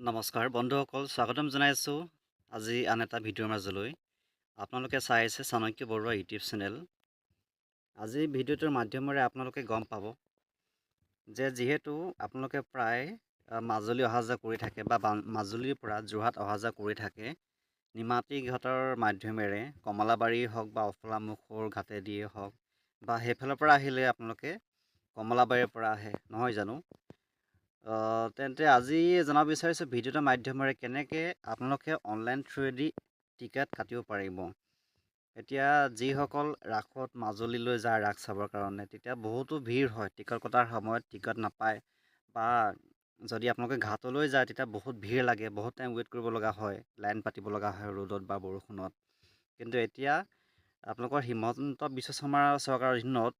নমস্কাৰ বন্ধুসকল, স্বাগতম জনাইছোঁ আজি আন এটা ভিডিঅ'ৰ মাজলৈ। আপোনালোকে চাই আছে চাণক্য বৰুৱা ইউটিউব চেনেল। আজি ভিডিঅ'টোৰ মাধ্যমেৰে আপোনালোকে গম পাব যে যিহেতু আপোনালোকে প্ৰায় মাজুলী অহা যোৱা কৰি থাকে বা মাজুলীৰ পৰা যোৰহাট অহা যোৱা কৰি থাকে নিমাতী ঘাটৰ মাধ্যমেৰে, কমলাবাৰী হওক বা অফলামুখৰ ঘাটেদিয়ে হওক বা সেইফালৰ পৰা আহিলে আপোনালোকে কমলাবাৰীৰ পৰা আহে, নহয় জানো? তেন্তে আজি জনাব বিচাৰিছোঁ ভিডিঅ'টোৰ মাধ্যমেৰে কেনেকৈ আপোনালোকে অনলাইন থ্ৰুৱেদি টিকেট কাটিব পাৰিব। এতিয়া যিসকল ৰাসত মাজুলীলৈ যায় ৰাস চাবৰ কাৰণে, তেতিয়া বহুতো ভিৰ হয়, টিকট কটাৰ সময়ত টিকট নাপায় বা যদি আপোনালোকে ঘাটলৈ যায় তেতিয়া বহুত ভিৰ লাগে, বহুত টাইম ৱেইট কৰিব লগা হয়, লাইন পাতিব লগা হয় ৰ'দত বা বৰষুণত। কিন্তু এতিয়া আপোনালোকৰ হিমন্ত বিশ্ব শৰ্মা চৰকাৰৰ অধীনত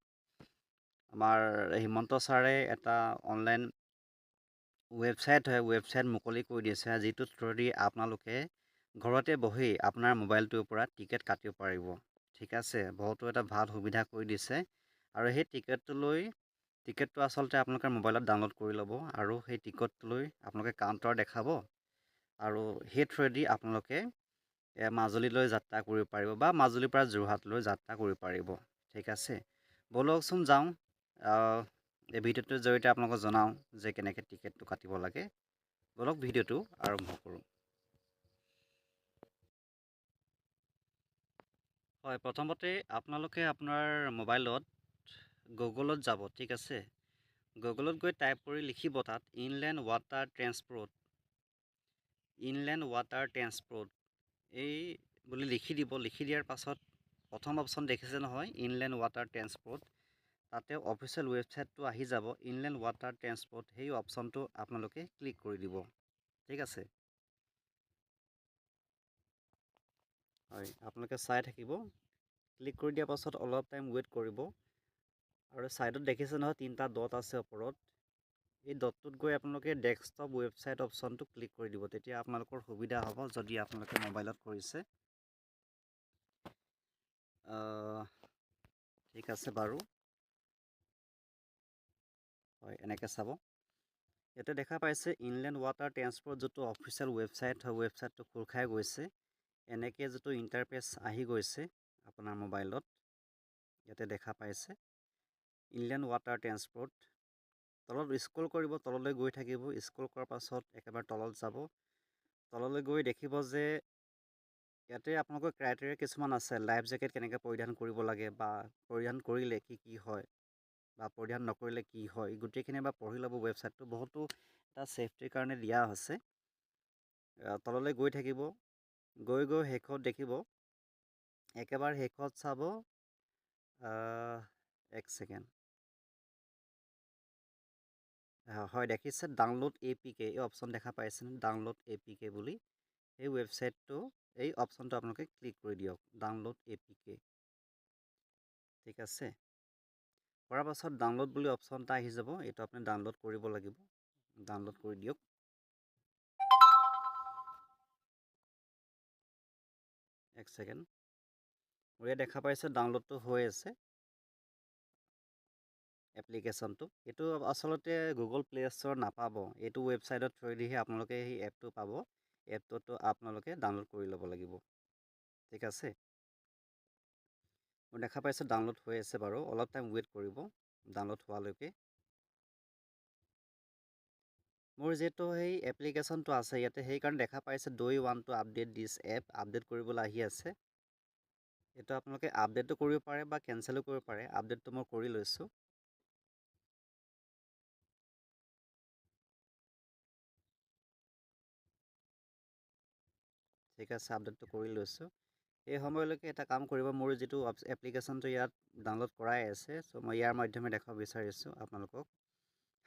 আমাৰ হিমন্ত ছাৰে এটা অনলাইন ৱেবছাইট মুকলি কৰি দিছে, যিটোৰ থ্ৰুদি আপোনালোকে ঘৰতে বহি আপোনাৰ মোবাইলটোৰ পৰা টিকেট কাটিব পাৰিব। ঠিক আছে, বহুতো এটা ভাল সুবিধা কৰি দিছে আৰু সেই টিকেটটো আচলতে আপোনালোকে মোবাইলত ডাউনলোড কৰি ল'ব আৰু সেই টিকটটো লৈ আপোনালোকে কাউণ্টাৰ দেখাব আৰু সেই থ্ৰুদি আপোনালোকে মাজুলীলৈ যাত্ৰা কৰিব পাৰিব বা মাজুলীৰ পৰা যোৰহাটলৈ যাত্ৰা কৰিব পাৰিব। ঠিক আছে, ব'লকচোন যাওঁ। এই ভিডিঅ'টোৰ জৰিয়তে আপোনালোকক জনাওঁ যে কেনেকৈ টিকেটটো কাটিব লাগে। ব'লক ভিডিঅ'টো আৰম্ভ কৰোঁ। হয়, প্ৰথমতে আপোনালোকে আপোনাৰ মোবাইলত গুগলত যাব। ঠিক আছে, গুগলত গৈ টাইপ কৰি লিখিব তাত ইনলেণ্ড ৱাটাৰ ট্ৰেন্সপ'ৰ্ট এই বুলি লিখি দিব। লিখি দিয়াৰ পাছত প্ৰথম অপশ্যন দেখিছে নহয়, ইনলেণ্ড ৱাটাৰ ট্ৰেন্সপ'ৰ্ট, তাতে অফিচিয়েল ৱেবছাইটটো আহি যাব, ইনলেণ্ড ৱাটাৰ ট্ৰেন্সপ'ৰ্ট, সেই অপশ্যনটো আপোনালোকে ক্লিক কৰি দিব। ঠিক আছে, হয়, আপোনালোকে চাই থাকিব। ক্লিক কৰি দিয়াৰ পাছত অলপ টাইম ৱেইট কৰিব আৰু ছাইডত দেখিছে নহয় 3টা ডট আছে ওপৰত, এই ডটটোত গৈ আপোনালোকে ডেস্কটপ ৱেবছাইট অপশ্যনটো ক্লিক কৰি দিব। তেতিয়া আপোনালোকৰ সুবিধা হ'ব যদি আপোনালোকে মোবাইলত কৰিছে। ঠিক আছে বাৰু, হয়, এনেকৈ চাব। ইয়াতে দেখা পাইছে ইনলেণ্ড ৱাটাৰ ট্ৰেন্সপ'ৰ্ট, যিটো অফিচিয়েল ৱেবছাইট হয়, ৱেবছাইটটো খোল খাই গৈছে। এনেকৈ যিটো ইণ্টাৰফেচ আহি গৈছে আপোনাৰ মোবাইলত, ইয়াতে দেখা পাইছে ইনলেণ্ড ৱাটাৰ ট্ৰেন্সপ'ৰ্ট। তলত স্ক্ৰল কৰিব, তললৈ গৈ থাকিব। স্ক্ৰল কৰাৰ পাছত একেবাৰে তলত যাব। তললৈ গৈ দেখিব যে ইয়াতে আপোনালোকৰ ক্ৰাইটেৰিয়া কিছুমান আছে, লাইফ জেকেট কেনেকৈ পৰিধান কৰিব লাগে বা পৰিধান কৰিলে কি হয় বা পৰিধান নকৰিলে কি হয়, গোটেইখিনি এবাৰ পঢ়ি ল'ব। ৱেবছাইটটো বহুতো এটা ছেফটিৰ কাৰণে দিয়া হৈছে। তললৈ গৈ থাকিব, গৈ শেষত দেখিব, একেবাৰে শেষত চাব, এক ছেকেণ্ড, হয়, দেখিছে ডাউনলোড APK, এই অপশ্যন দেখা পাইছে ডাউনলোড APK বুলি। এই ৱেবছাইটটো, এই অপশ্যনটো আপোনালোকে ক্লিক কৰি দিয়ক, ডাউনলোড APK। ঠিক আছে, কৰাৰ পাছত ডাউনলোড বুলি অপশ্যন এটা আহি যাব, এইটো আপুনি ডাউনলোড কৰিব লাগিব। ডাউনলোড কৰি দিয়ক। এক ছেকেণ্ড, মোৰ ইয়াত দেখা পাইছে ডাউনলোডটো হৈ আছে এপ্লিকেশ্যনটো। এইটো আচলতে গুগল প্লে ষ্ট'ৰত নাপাব, এইটো ৱেবছাইটৰ থ্ৰুদিহে আপোনালোকে সেই এপটো পাব। এপটোতো আপোনালোকে ডাউনলোড কৰি ল'ব লাগিব। ঠিক আছে, মোৰ দেখা পাইছে ডাউনলোড হৈ আছে বাৰু, অলপ টাইম ৱেইট কৰিব ডাউনলোড হোৱালৈকে। মোৰ যিহেতু সেই এপ্লিকেশ্যনটো আছে ইয়াতে, সেইকাৰণে দেখা পাইছে do you want to update this app, update কৰিবলৈ আহি আছে। এইটো আপোনালোকে আপডেটো কৰিব পাৰে বা কেঞ্চেলো কৰিব পাৰে। আপডেটটো মই কৰি লৈছোঁ। ঠিক আছে, আপডেটটো কৰি লৈছোঁ। এই সময়লৈকে এটা কাম কৰিব, মোৰ যিটো এপ্লিকেশ্যনটো ইয়াত ডাউনলোড কৰাই আছে, চ' মই ইয়াৰ মাধ্যমে দেখাব বিচাৰিছোঁ আপোনালোকক।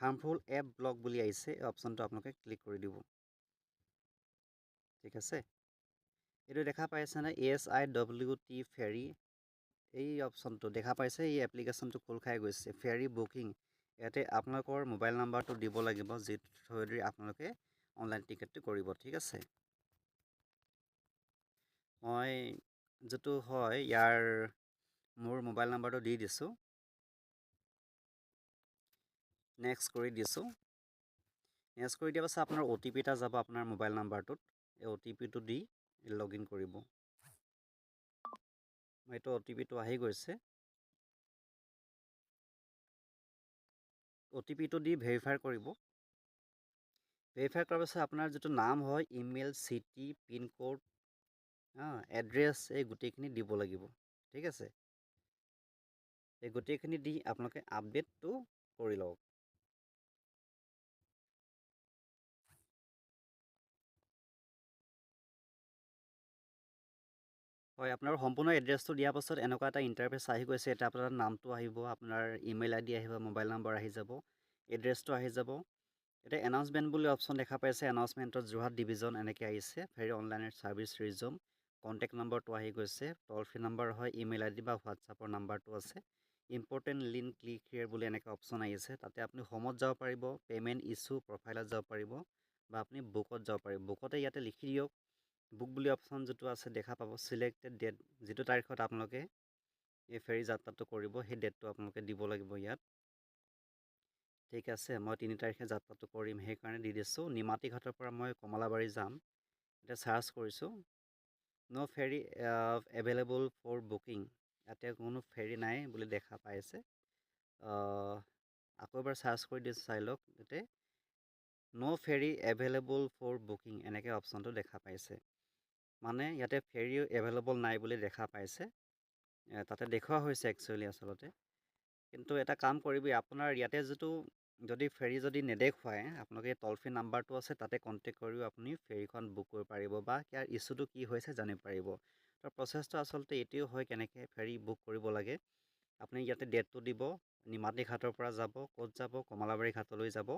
হাৰ্মফুল এপ ব্লক বুলি আহিছে, এই অপশ্যনটো আপোনালোকে ক্লিক কৰি দিব। ঠিক আছে, এইটো দেখা পাইছেনে SIWT ফেৰী, এই অপশ্যনটো দেখা পাইছে। এই এপ্লিকেশ্যনটো খোল খাই গৈছে, ফেৰী বুকিং। ইয়াতে আপোনালোকৰ মোবাইল নাম্বাৰটো দিব লাগিব, যিটো থ্ৰুদি আপোনালোকে অনলাইন টিকেটটো কৰিব। ঠিক আছে, মই যিটো হয় ইয়াৰ মোৰ মোবাইল নাম্বাৰটো দি দিছোঁ, নেক্সট কৰি দিছোঁ। নেক্সট কৰি দিয়া পাছত আপোনাৰ OTP এটা যাব আপোনাৰ মোবাইল নাম্বাৰটোত। এই OTPটো দি লগ ইন কৰিব। এইটো OTPটো আহি গৈছে। OTPটো দি ভেৰিফাই কৰিব। ভেৰিফাই কৰাৰ পাছত আপোনাৰ যিটো নাম হয়, ইমেইল, চিটি, পিনক'ড, এড্ৰেছ, এই গোটেইখিনি দিব লাগিব। ঠিক আছে, এই গোটেইখিনি দি আপোনালোকে আপডেটটো কৰি লওক। হয়, আপোনাৰ সম্পূৰ্ণ এড্ৰেছটো দিয়াৰ পাছত এনেকুৱা এটা ইণ্টাৰফেচ আহি গৈছে। এটা আপোনাৰ নামটো আহিব, আপোনাৰ ইমেইল ID আহিব, মোবাইল নম্বৰ আহি যাব, এড্ৰেছটো আহি যাব। এতিয়া এনাউন্সমেণ্ট বুলি অপশ্যন দেখা পাইছে। এনাউন্সমেণ্টত যোৰহাট ডিভিজন এনেকৈ আহিছে। ফেৰী অনলাইন ছাৰ্ভিচ ৰিজুম, কণ্টেক্ট নম্বৰটো আহি গৈছে। টল ফ্ৰী নম্বৰ হয়, ইমেইল ID বা হোৱাটছআপৰ নাম্বাৰটো আছে। ইম্পৰ্টেণ্ট লিংক ক্লিক হিয়াৰ বুলি এনেকৈ অপশ্যন আহিছে। তাতে আপুনি হোমত যাব পাৰিব, পে'মেণ্ট ইছ্যু, প্ৰফাইলত যাব পাৰিব, বা আপুনি বুকত যাব পাৰিব। বুকতে ইয়াতে লিখি দিয়ক। বুক বুলি অপশ্যন যিটো আছে দেখা পাব। চিলেক্টেড ডেট, যিটো তাৰিখত আপোনালোকে এই ফেৰী যাত্ৰাটো কৰিব, সেই ডেটটো আপোনালোকে দিব লাগিব ইয়াত। ঠিক আছে, মই 3 তাৰিখে যাত্ৰাটো কৰিম, সেইকাৰণে দি দিছোঁ। নিমাতী ঘাটৰ পৰা মই কমলাবাৰী যাম। এতিয়া চাৰ্চ কৰিছোঁ, ন' ফেৰী এভেইলেবল ফৰ বুকিং। ইয়াতে কোনো ফেৰী নাই বুলি দেখা পাইছে। আকৌ এবাৰ চাৰ্চ কৰি দিছোঁ, চাই লওক। ইয়াতে ন' ফেৰী এভেইলেবল ফৰ বুকিং এনেকৈ অপশ্যনটো দেখা পাইছে। মানে ইয়াতে ফেৰী এভেইলেবল নাই বুলি দেখা পাইছে। তাতে দেখুওৱা হৈছে একচুৱেলি আচলতে। কিন্তু এটা কাম কৰিবি, আপোনাৰ ইয়াতে যিটো যদি ফেৰী যদি নেদেখুৱায়, আপোনালোকে টল ফ্ৰী নাম্বাৰটো আছে, তাতে কণ্টেক্ট কৰিও আপুনি ফেৰীখন বুক কৰিব পাৰিব, বা ইয়াৰ ইছ্যুটো কি হৈছে জানিব পাৰিব। তো প্ৰচেছটো আচলতে এইটোও হয়, কেনেকৈ ফেৰী বুক কৰিব লাগে। আপুনি ইয়াতে ডেটটো দিব, নিমাতী ঘাটৰ পৰা যাব, ক'ত যাব, কমলাবাৰী ঘাটলৈ যাব।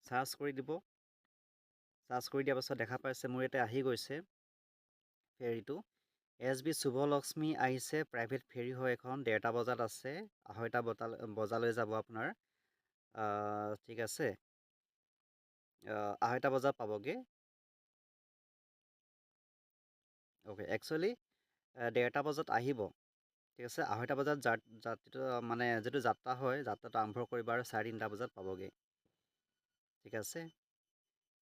চাৰ্চ কৰি দিব। চাৰ্চ কৰি দিয়াৰ পাছত দেখা পাইছে মোৰ ইয়াতে আহি গৈছে ফেৰীটো। SB শুভলক্ষ্মী আহিছে, প্ৰাইভেট ফেৰী হয় এখন। 1:30 বজাত আছে, 2:30 বজালৈ যাব আপোনাৰ। ঠিক আছে, 2:30 বজাত পাবগৈ। অ'কে, একচুৱেলি 1:30 বজাত আহিব। ঠিক আছে, 2:30 বজাত যাত্ৰীটো মানে যিটো যাত্ৰা হয়, যাত্ৰাটো আৰম্ভ কৰিব আৰু 3:30 বজাত পাবগৈ। ঠিক আছে,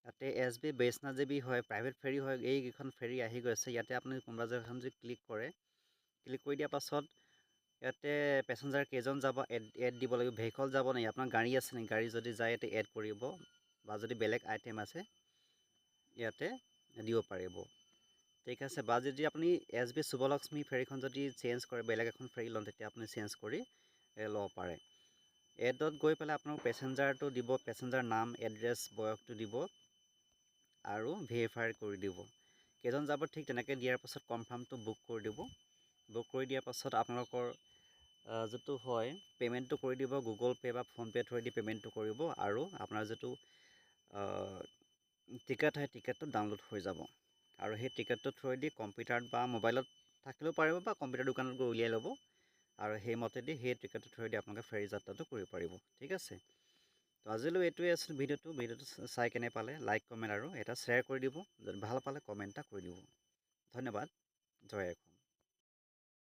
ইয়াতে SB বৈষ্ণৱদেৱী হয়, প্ৰাইভেট ফেৰী হয়। এইকেইখন ফেৰী আহি গৈছে। ইয়াতে আপুনি কোনোবা এখন যদি ক্লিক কৰে, ক্লিক কৰি দিয়াৰ পাছত ইয়াতে পেচেঞ্জাৰ কেইজন যাব এড দিব লাগিব। ভেহিকল যাব নেকি, আপোনাৰ গাড়ী আছে নেকি, গাড়ী যদি যায় ইয়াতে এড কৰিব, বা যদি বেলেগ আইটেম আছে ইয়াতে দিব পাৰিব। ঠিক আছে, বা যদি আপুনি SB শুভলক্ষ্মী ফেৰীখন যদি চেঞ্জ কৰে, বেলেগ এখন ফেৰী লওঁ, তেতিয়া আপুনি চেঞ্জ কৰি ল'ব পাৰে। এডত গৈ পেলাই আপোনাৰ পেচেঞ্জাৰটো দিব, পেচেঞ্জাৰ নাম, এড্ৰেছ, বয়সটো দিব, আৰু ভেৰিফাই কৰি দিব। কেইজন যাব ঠিক তেনেকৈ দিয়াৰ পাছত কনফাৰ্মটো বুক কৰি দিব। বুক কৰি দিয়াৰ পাছত আপোনালোকৰ যিটো হয় পে'মেণ্টটো কৰি দিব। গুগল পে' বা ফোনপে' থ্ৰুৱেদি পে'মেণ্টটো কৰিব, আৰু আপোনাৰ যিটো টিকেট হয়, টিকেটটো ডাউনলোড হৈ যাব। আৰু সেই টিকেটটো থ্ৰুৱেদি কম্পিউটাৰত বা মোবাইলত থাকিলেও পাৰিব, বা কম্পিউটাৰ দোকানত গৈ উলিয়াই ল'ব, আৰু সেইমতেদি সেই টিকেটটো থ্ৰুৱেদি আপোনালোকে ফেৰী যাত্ৰাটো কৰিব পাৰিব। ঠিক আছে, তো আজিলৈ এইটোৱে আছিল ভিডিঅ'টো চাই কেনে পালে লাইক, কমেণ্ট আৰু এটা শ্বেয়াৰ কৰি দিব। যদি ভাল পালে কমেণ্ট এটা কৰি দিব। ধন্যবাদ। জয় অসম।